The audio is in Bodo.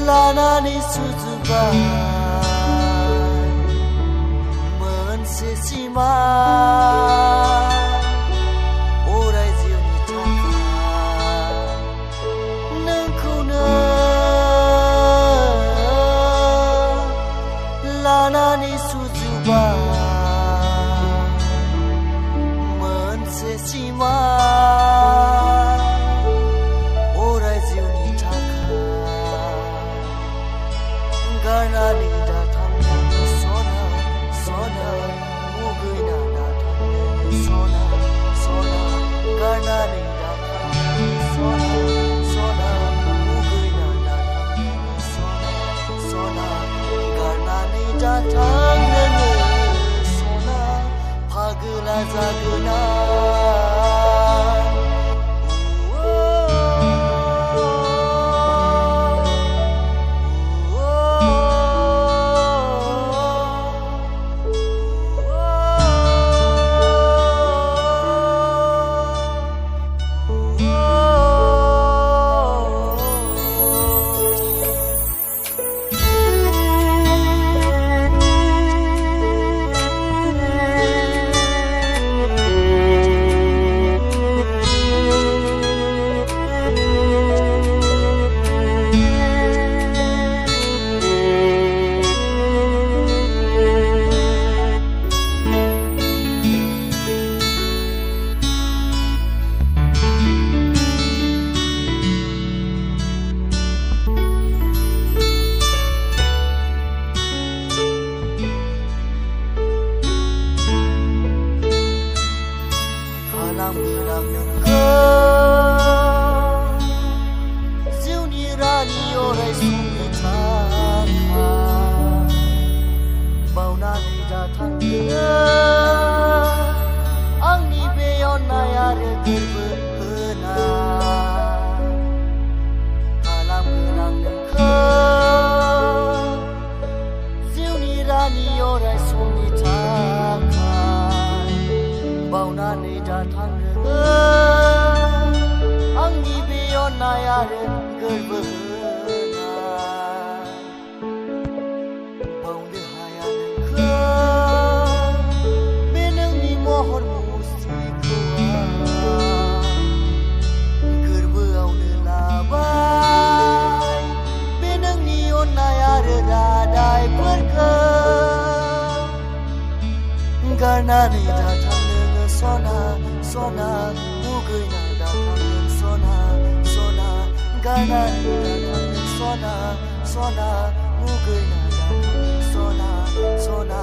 लानानै सुजुबाय मोनसे सिमा अराय जिउनि थाखाय नोंखौनो लानानै सुजुबाय मोनसे सिमा अराय जिउनि थाखाय गारनानै दा थांनो सना सना मुगैना दा थांनो सना सना गारनानै दा थांनो सना सना मुगैना दा थांनो सना सना गारनानै दा थांनो सना फागोला जागोना जिउनि रानि अराय समनि थाखाय बावनानै दा थांनो आंनि बे अननाय आरो गोरबो होनाय खालामगोन आं नोंखौ जिउनि रानि अराय समनि थाखाय बावनानै दा थांनो आंनि बे अननाय आरो गोरबो होनाय बावनो हाया नोंखौ बे नोंनि महर मुस्रिखौ गोरबोआवनो लाबाय बे नोंनि अननाय आरो रादायफोरखौ गारनानै दा थांनो सना सना मुगैना दा थांनो सना सना गारनानै दा थांनो सना सना मुगैना दा थांनो सना सना